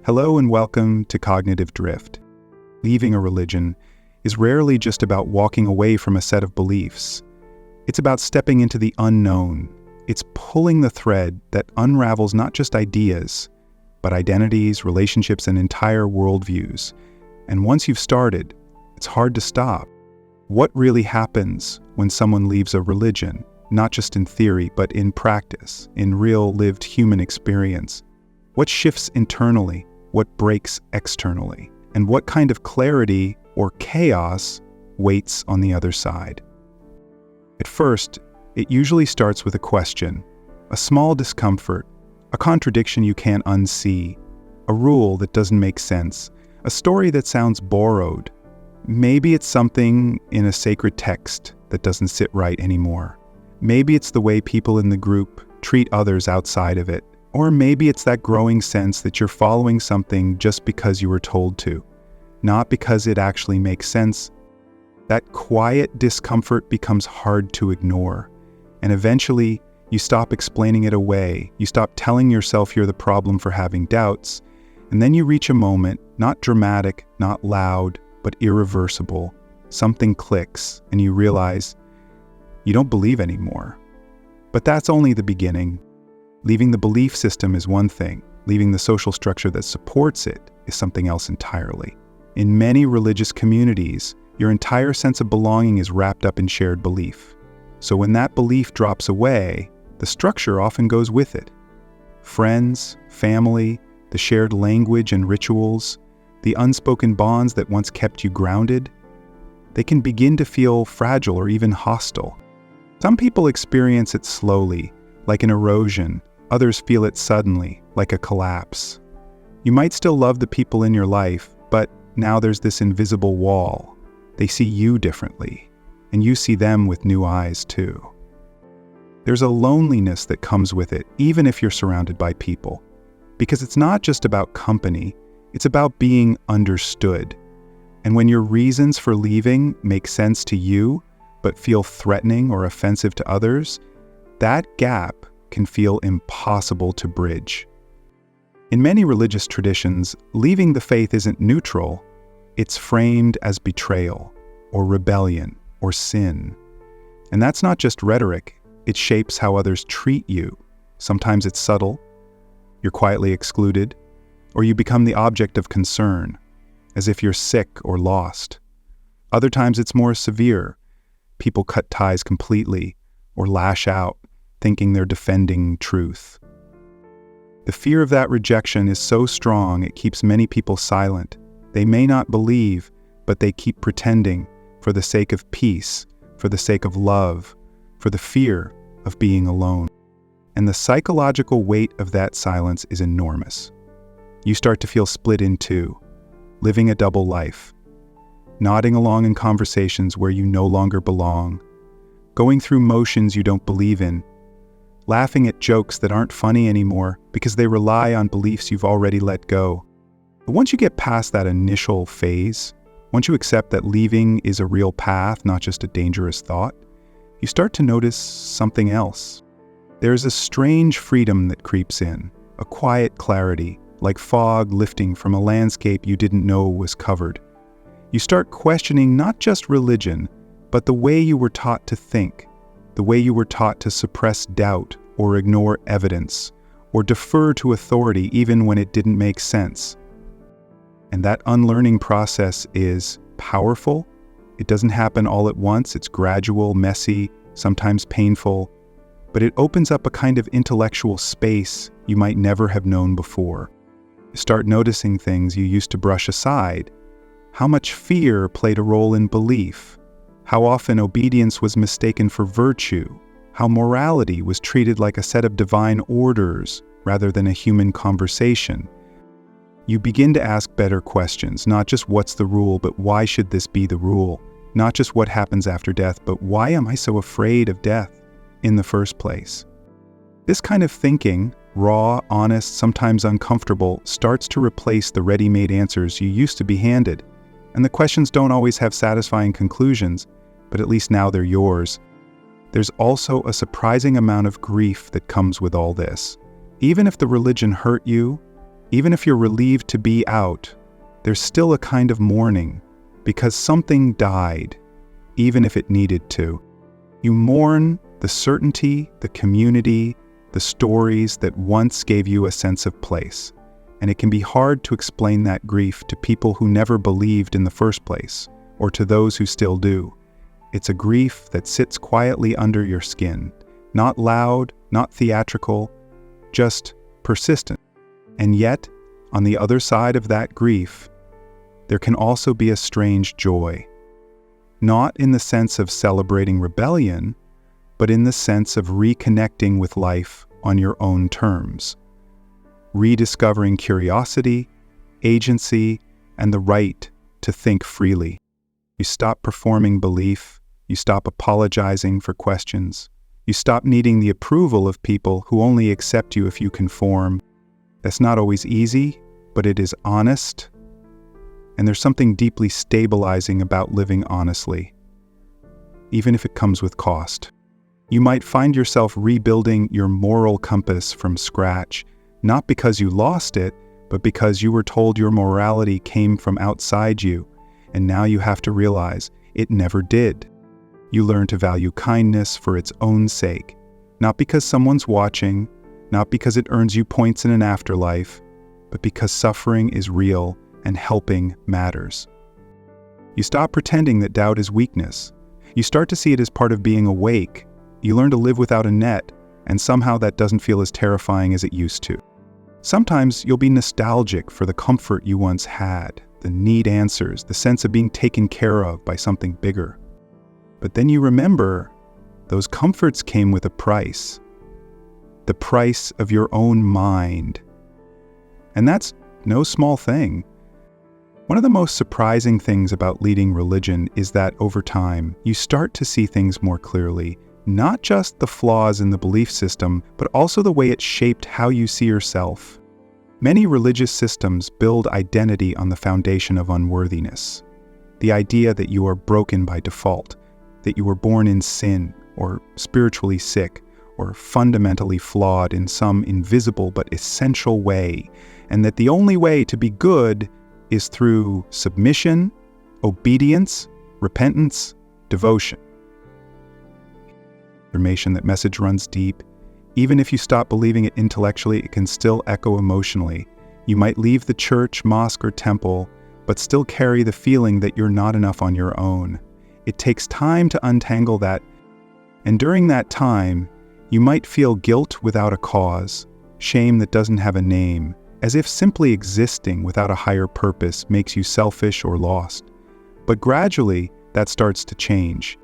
Hello and welcome to Cognitive Drift. Leaving a religion is rarely just about walking away from a set of beliefs. It's about stepping into the unknown. It's pulling the thread that unravels not just ideas, but identities, relationships, and entire worldviews. And once you've started, it's hard to stop. What really happens when someone leaves a religion, not just in theory, but in practice, in real lived human experience? What shifts internally? What breaks externally? And what kind of clarity or chaos waits on the other side? At first, it usually starts with a question, a small discomfort, a contradiction you can't unsee, a rule that doesn't make sense, a story that sounds borrowed. Maybe it's something in a sacred text that doesn't sit right anymore. Maybe it's the way people in the group treat others outside of it. Or maybe it's that growing sense that you're following something just because you were told to, not because it actually makes sense. That quiet discomfort becomes hard to ignore, and eventually you stop explaining it away. You stop telling yourself you're the problem for having doubts, and then you reach a moment, not dramatic, not loud, but irreversible. Something clicks, and you realize you don't believe anymore. But that's only the beginning. Leaving the belief system is one thing. Leaving the social structure that supports it is something else entirely. In many religious communities, your entire sense of belonging is wrapped up in shared belief. So when that belief drops away, the structure often goes with it. Friends, family, the shared language and rituals, the unspoken bonds that once kept you grounded, they can begin to feel fragile or even hostile. Some people experience it slowly, like an erosion. Others feel it suddenly, like a collapse. You might still love the people in your life, but now there's this invisible wall. They see you differently, and you see them with new eyes too. There's a loneliness that comes with it, even if you're surrounded by people. Because it's not just about company, it's about being understood. And when your reasons for leaving make sense to you, but feel threatening or offensive to others, that gap can feel impossible to bridge. In many religious traditions, leaving the faith isn't neutral. It's framed as betrayal, or rebellion, or sin. And that's not just rhetoric. It shapes how others treat you. Sometimes it's subtle. You're quietly excluded, or you become the object of concern, as if you're sick or lost. Other times it's more severe. People cut ties completely, or lash out, thinking they're defending truth. The fear of that rejection is so strong it keeps many people silent. They may not believe, but they keep pretending for the sake of peace, for the sake of love, for the fear of being alone. And the psychological weight of that silence is enormous. You start to feel split in two, living a double life, nodding along in conversations where you no longer belong, going through motions you don't believe in, laughing at jokes that aren't funny anymore because they rely on beliefs you've already let go. But once you get past that initial phase, once you accept that leaving is a real path, not just a dangerous thought, you start to notice something else. There's a strange freedom that creeps in, a quiet clarity, like fog lifting from a landscape you didn't know was covered. You start questioning not just religion, but the way you were taught to think, the way you were taught to suppress doubt or ignore evidence, or defer to authority even when it didn't make sense. And that unlearning process is powerful. It doesn't happen all at once. It's gradual, messy, sometimes painful, but it opens up a kind of intellectual space you might never have known before. You start noticing things you used to brush aside. How much fear played a role in belief. How often obedience was mistaken for virtue, how morality was treated like a set of divine orders rather than a human conversation. You begin to ask better questions, not just what's the rule, but why should this be the rule? Not just what happens after death, but why am I so afraid of death in the first place? This kind of thinking, raw, honest, sometimes uncomfortable, starts to replace the ready-made answers you used to be handed. And the questions don't always have satisfying conclusions, but at least now they're yours. There's also a surprising amount of grief that comes with all this. Even if the religion hurt you, Even if you're relieved to be out, there's still a kind of mourning, because something died, even if it needed to. You mourn the certainty, the community, the stories that once gave you a sense of place. And it can be hard to explain that grief to people who never believed in the first place, or to those who still do. It's a grief that sits quietly under your skin, not loud, not theatrical, just persistent. And yet, on the other side of that grief, there can also be a strange joy. Not in the sense of celebrating rebellion, but in the sense of reconnecting with life on your own terms. Rediscovering curiosity, agency, and the right to think freely. You stop performing belief, you stop apologizing for questions, you stop needing the approval of people who only accept you if you conform. That's not always easy, but it is honest, and there's something deeply stabilizing about living honestly, even if it comes with cost. You might find yourself rebuilding your moral compass from scratch, not because you lost it, but because you were told your morality came from outside you, and now you have to realize it never did. You learn to value kindness for its own sake, not because someone's watching, not because it earns you points in an afterlife, but because suffering is real and helping matters. You stop pretending that doubt is weakness. You start to see it as part of being awake. You learn to live without a net, and somehow that doesn't feel as terrifying as it used to. Sometimes you'll be nostalgic for the comfort you once had, the neat answers, the sense of being taken care of by something bigger. But then you remember, those comforts came with a price. The price of your own mind. And that's no small thing. One of the most surprising things about leading religion is that over time, you start to see things more clearly. Not just the flaws in the belief system, but also the way it shaped how you see yourself. Many religious systems build identity on the foundation of unworthiness. The idea that you are broken by default, that you were born in sin, or spiritually sick, or fundamentally flawed in some invisible but essential way, and that the only way to be good is through submission, obedience, repentance, devotion. That message runs deep. Even if you stop believing it intellectually, it can still echo emotionally. You might leave the church, mosque, or temple, but still carry the feeling that you're not enough on your own. It takes time to untangle that, and during that time, you might feel guilt without a cause, shame that doesn't have a name, as if simply existing without a higher purpose makes you selfish or lost. But gradually, that starts to change.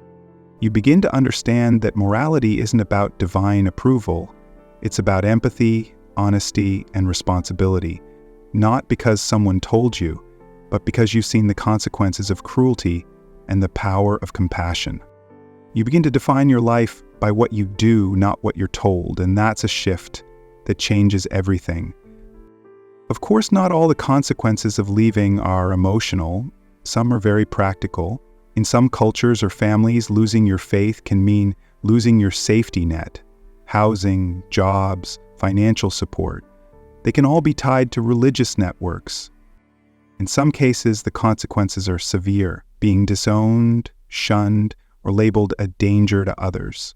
You begin to understand that morality isn't about divine approval. It's about empathy, honesty, and responsibility, not because someone told you, but because you've seen the consequences of cruelty and the power of compassion. You begin to define your life by what you do, not what you're told, and that's a shift that changes everything. Of course, not all the consequences of leaving are emotional. Some are very practical. In some cultures or families, losing your faith can mean losing your safety net, housing, jobs, financial support. They can all be tied to religious networks. In some cases, the consequences are severe, being disowned, shunned, or labeled a danger to others.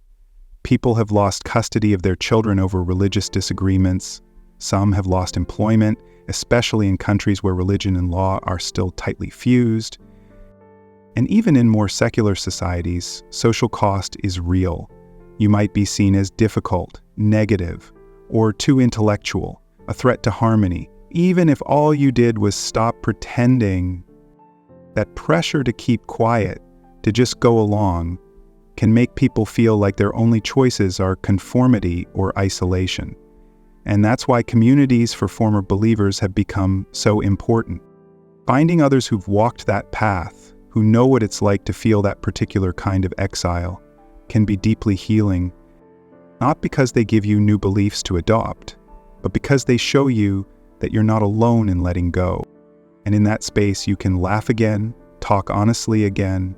People have lost custody of their children over religious disagreements. Some have lost employment, especially in countries where religion and law are still tightly fused. And even in more secular societies, social cost is real. You might be seen as difficult, negative, or too intellectual, a threat to harmony, even if all you did was stop pretending. That pressure to keep quiet, to just go along, can make people feel like their only choices are conformity or isolation. And that's why communities for former believers have become so important. Finding others who've walked that path, who know what it's like to feel that particular kind of exile, can be deeply healing, not because they give you new beliefs to adopt, but because they show you that you're not alone in letting go. And in that space, you can laugh again, talk honestly again,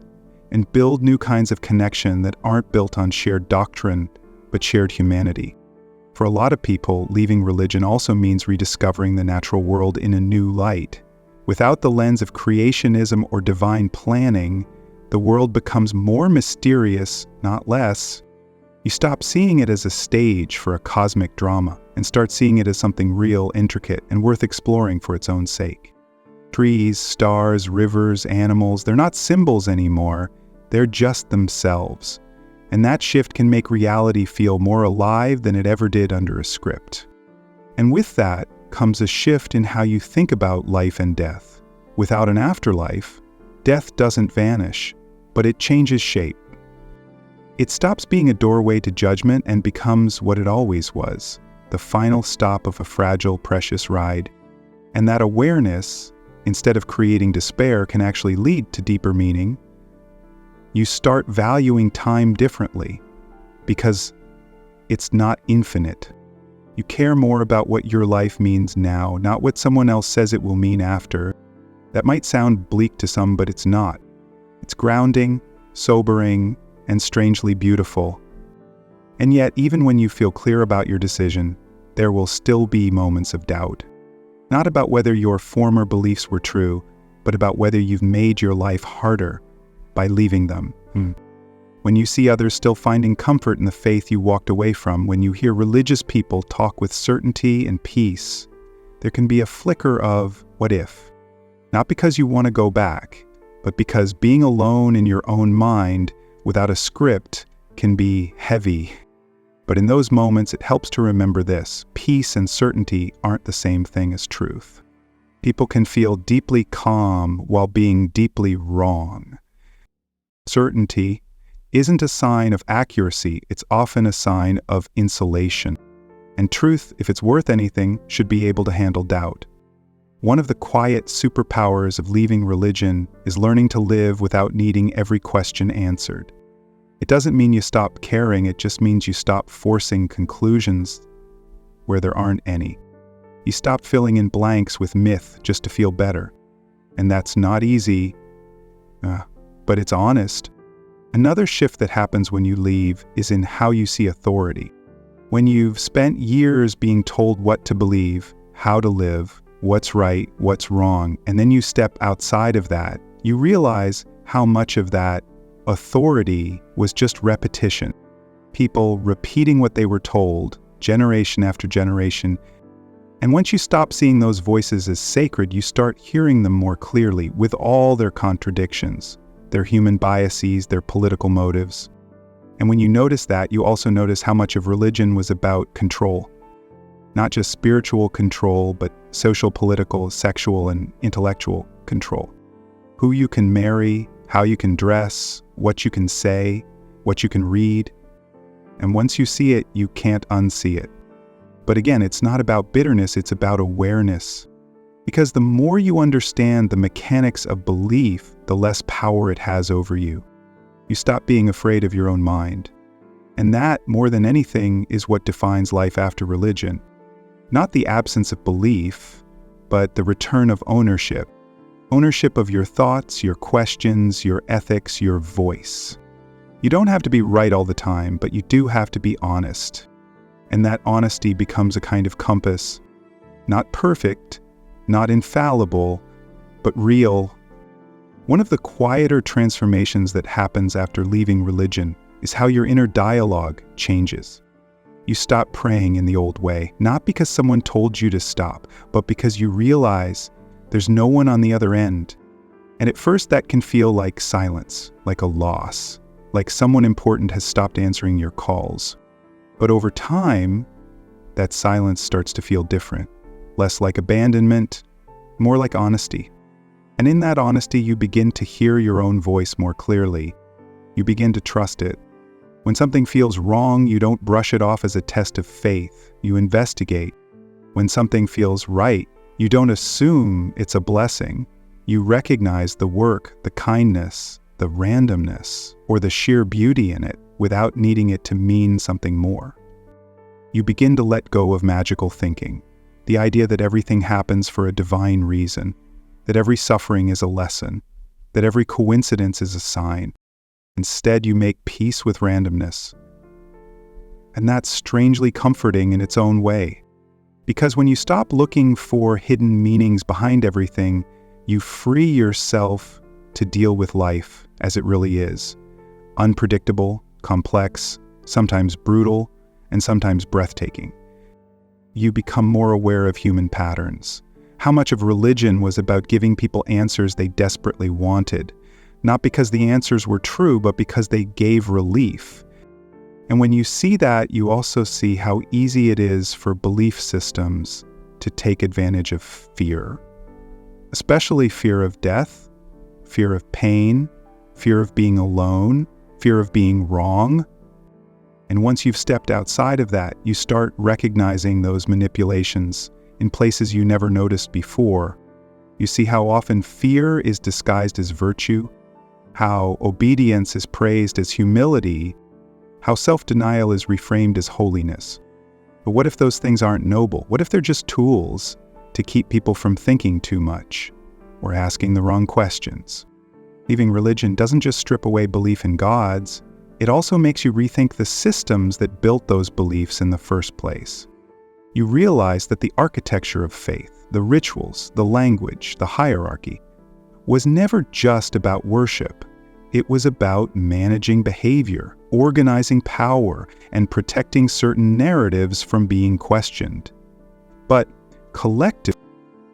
and build new kinds of connection that aren't built on shared doctrine, but shared humanity. For a lot of people, leaving religion also means rediscovering the natural world in a new light. Without the lens of creationism or divine planning, the world becomes more mysterious, not less. You stop seeing it as a stage for a cosmic drama and start seeing it as something real, intricate, and worth exploring for its own sake. Trees, stars, rivers, animals, they're not symbols anymore, they're just themselves. And that shift can make reality feel more alive than it ever did under a script. And with that comes a shift in how you think about life and death. Without an afterlife, death doesn't vanish, but it changes shape. It stops being a doorway to judgment and becomes what it always was, the final stop of a fragile, precious ride. And that awareness, instead of creating despair, can actually lead to deeper meaning. You start valuing time differently because it's not infinite. You care more about what your life means now, not what someone else says it will mean after. That might sound bleak to some, but it's not. It's grounding, sobering, and strangely beautiful. And yet, even when you feel clear about your decision, there will still be moments of doubt. Not about whether your former beliefs were true, but about whether you've made your life harder by leaving them. When you see others still finding comfort in the faith you walked away from, when you hear religious people talk with certainty and peace, there can be a flicker of what if. Not because you want to go back, but because being alone in your own mind without a script can be heavy. But in those moments, it helps to remember this: peace and certainty aren't the same thing as truth. People can feel deeply calm while being deeply wrong. Certainty isn't a sign of accuracy, it's often a sign of insulation. And truth, if it's worth anything, should be able to handle doubt. One of the quiet superpowers of leaving religion is learning to live without needing every question answered. It doesn't mean you stop caring, it just means you stop forcing conclusions where there aren't any. You stop filling in blanks with myth just to feel better. And that's not easy, but it's honest. Another shift that happens when you leave is in how you see authority. When you've spent years being told what to believe, how to live, what's right, what's wrong, and then you step outside of that, you realize how much of that authority was just repetition. People repeating what they were told, generation after generation. And once you stop seeing those voices as sacred, you start hearing them more clearly with all their contradictions, their human biases, their political motives. And when you notice that, you also notice how much of religion was about control. Not just spiritual control, but social, political, sexual, and intellectual control. Who you can marry, how you can dress, what you can say, what you can read. And once you see it, you can't unsee it. But again, it's not about bitterness, it's about awareness. Because the more you understand the mechanics of belief, the less power it has over you. You stop being afraid of your own mind. And that, more than anything, is what defines life after religion. Not the absence of belief, but the return of ownership. Ownership of your thoughts, your questions, your ethics, your voice. You don't have to be right all the time, but you do have to be honest. And that honesty becomes a kind of compass. Not perfect, not infallible, but real. One of the quieter transformations that happens after leaving religion is how your inner dialogue changes. You stop praying in the old way, not because someone told you to stop, but because you realize there's no one on the other end. And at first that can feel like silence, like a loss, like someone important has stopped answering your calls. But over time, that silence starts to feel different. Less like abandonment, more like honesty. And in that honesty, you begin to hear your own voice more clearly. You begin to trust it. When something feels wrong, you don't brush it off as a test of faith. You investigate. When something feels right, you don't assume it's a blessing. You recognize the work, the kindness, the randomness, or the sheer beauty in it without needing it to mean something more. You begin to let go of magical thinking, the idea that everything happens for a divine reason, that every suffering is a lesson, that every coincidence is a sign. Instead, you make peace with randomness. And that's strangely comforting in its own way. Because when you stop looking for hidden meanings behind everything, you free yourself to deal with life as it really is. Unpredictable, complex, sometimes brutal, and sometimes breathtaking. You become more aware of human patterns. How much of religion was about giving people answers they desperately wanted, not because the answers were true, but because they gave relief. And when you see that, you also see how easy it is for belief systems to take advantage of fear, especially fear of death, fear of pain, fear of being alone, fear of being wrong. And once you've stepped outside of that, you start recognizing those manipulations in places you never noticed before. You see how often fear is disguised as virtue, how obedience is praised as humility, how self-denial is reframed as holiness. But what if those things aren't noble? What if they're just tools to keep people from thinking too much or asking the wrong questions? Leaving religion doesn't just strip away belief in gods, it also makes you rethink the systems that built those beliefs in the first place. You realize that the architecture of faith, the rituals, the language, the hierarchy, was never just about worship. It was about managing behavior, organizing power, and protecting certain narratives from being questioned. But collectively,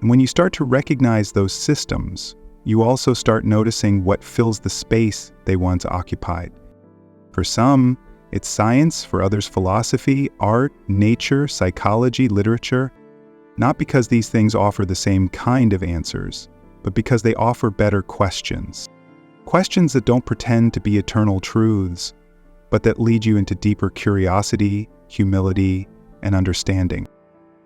when you start to recognize those systems, you also start noticing what fills the space they once occupied. For some, it's science, for others philosophy, art, nature, psychology, literature, not because these things offer the same kind of answers, but because they offer better questions. Questions that don't pretend to be eternal truths, but that lead you into deeper curiosity, humility, and understanding.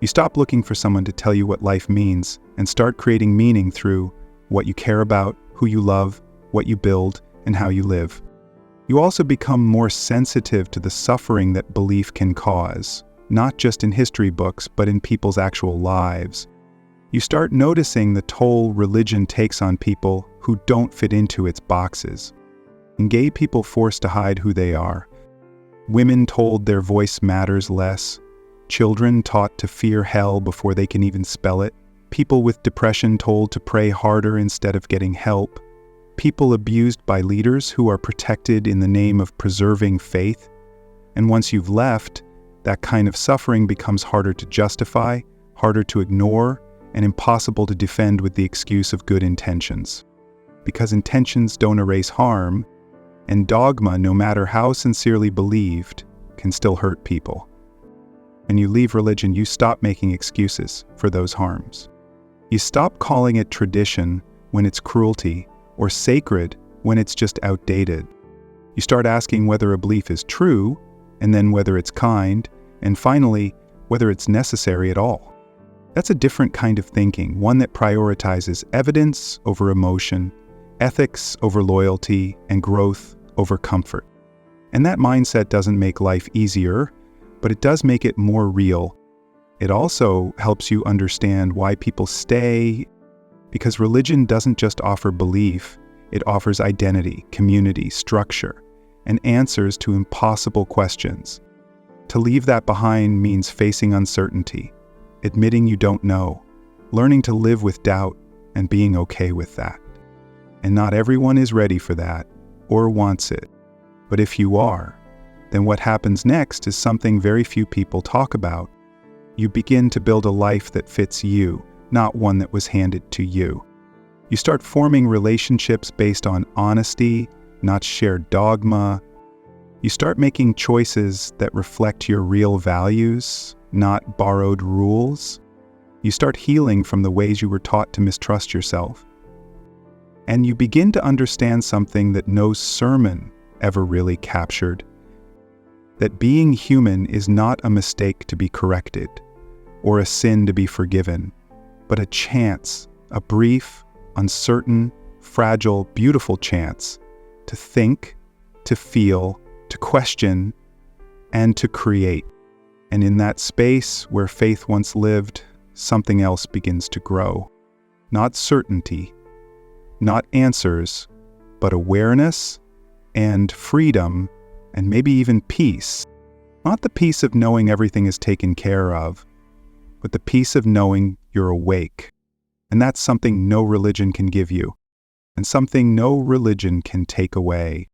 You stop looking for someone to tell you what life means and start creating meaning through what you care about, who you love, what you build, and how you live. You also become more sensitive to the suffering that belief can cause, not just in history books, but in people's actual lives. You start noticing the toll religion takes on people who don't fit into its boxes. And gay people forced to hide who they are. Women told their voice matters less. Children taught to fear hell before they can even spell it. People with depression told to pray harder instead of getting help. People abused by leaders who are protected in the name of preserving faith. And once you've left, that kind of suffering becomes harder to justify, harder to ignore, and impossible to defend with the excuse of good intentions. Because intentions don't erase harm, and dogma, no matter how sincerely believed, can still hurt people. When you leave religion, you stop making excuses for those harms. You stop calling it tradition when it's cruelty, or sacred when it's just outdated. You start asking whether a belief is true, and then whether it's kind, and finally, whether it's necessary at all. That's a different kind of thinking, one that prioritizes evidence over emotion, ethics over loyalty, and growth over comfort. And that mindset doesn't make life easier, but it does make it more real. It also helps you understand why people stay, because religion doesn't just offer belief, it offers identity, community, structure, and answers to impossible questions. To leave that behind means facing uncertainty, admitting you don't know, learning to live with doubt, and being okay with that. And not everyone is ready for that, or wants it. But if you are, then what happens next is something very few people talk about. You begin to build a life that fits you, not one that was handed to you. You start forming relationships based on honesty, not shared dogma. You start making choices that reflect your real values, not borrowed rules. You start healing from the ways you were taught to mistrust yourself. And you begin to understand something that no sermon ever really captured: that being human is not a mistake to be corrected, or a sin to be forgiven, but a chance, a brief, uncertain, fragile, beautiful chance to think, to feel, to question, and to create. And in that space where faith once lived, something else begins to grow. Not certainty, not answers, but awareness and freedom, and maybe even peace. Not the peace of knowing everything is taken care of, but the peace of knowing you're awake. And that's something no religion can give you, and something no religion can take away.